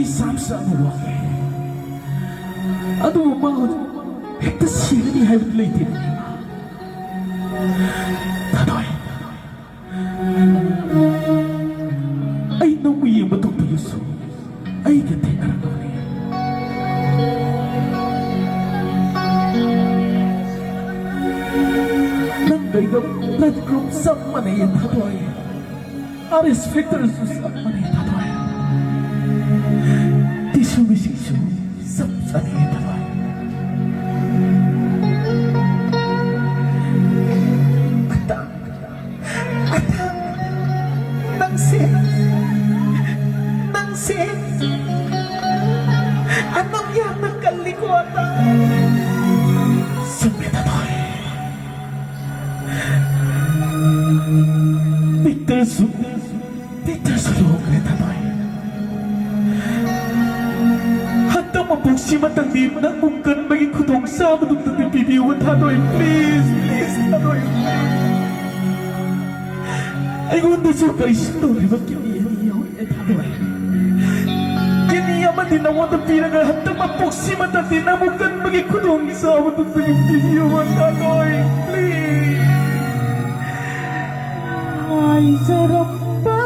samsa ang waki. Ano mo mga hekta sila ni Hayward Lady? Tanoy, ay nawiya ba itong piluso? Ay gati araw niya. Nanggay ka blood group sa manayan tatoy. Aris factors sa manayan tatoy. Tisyo-misisyo sa manayan tatoy. Nangsin, anong yan ng kalikuatan? Simple tatoy. Victor Sulong na tatoy. Handa mapuksimat ang di ng mungkan maging kutong sa manong nagpipiwan tatoy. Please, tatoy. Ay kung nasukay story magkiniyaw tatoy. Kiniyaman din ang watang pinagahanda mapuksimat ang di ng mungkan maging kutong sa manong nagpipiwan tatoy. Please. Ay, sarap ba?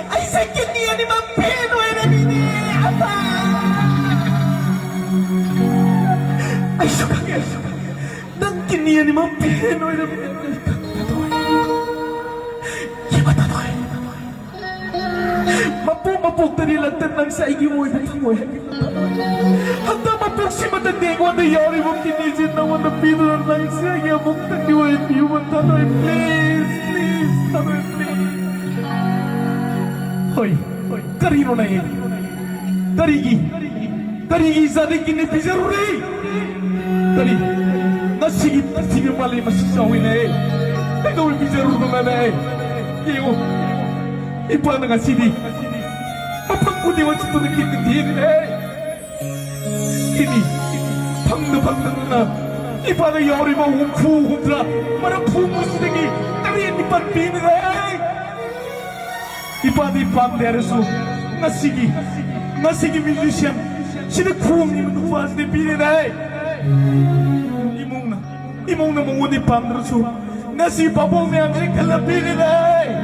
Ay, sakit niya ni Mang Pinoy na nini! Ata! Ay, sukangin! Nang kiniya ni Mang Pinoy na tatoy. Yama tatoy. Mapumapog na nilantan ng sa igiwoy na tamoy. Handa mapog si matanding wanda yari mong kinisin na wanda pinunan lang sa igiwag na iwoy piwan tatoy. Please, tatoy, please. Hoy, karino na yan? Darigi sa rin kinipizaro rin! Dari, nasigit na sinimali masisawin na eh. Ay gawin bizarro naman na eh. Iyo, iba na nga sini. Mapangkudiwan sa tunang kitindihin na eh. Ini, pang na. Iba na yari mo humdra. Marang pumus na ngi. Tariyan ni Panpin na eh. Iba na ipang neraso. Nasigi musician. Sinagpuang ni manufas ni Pinin na eh. Imong na manguni pang raso. Nasi babong na ang kalapin nila eh.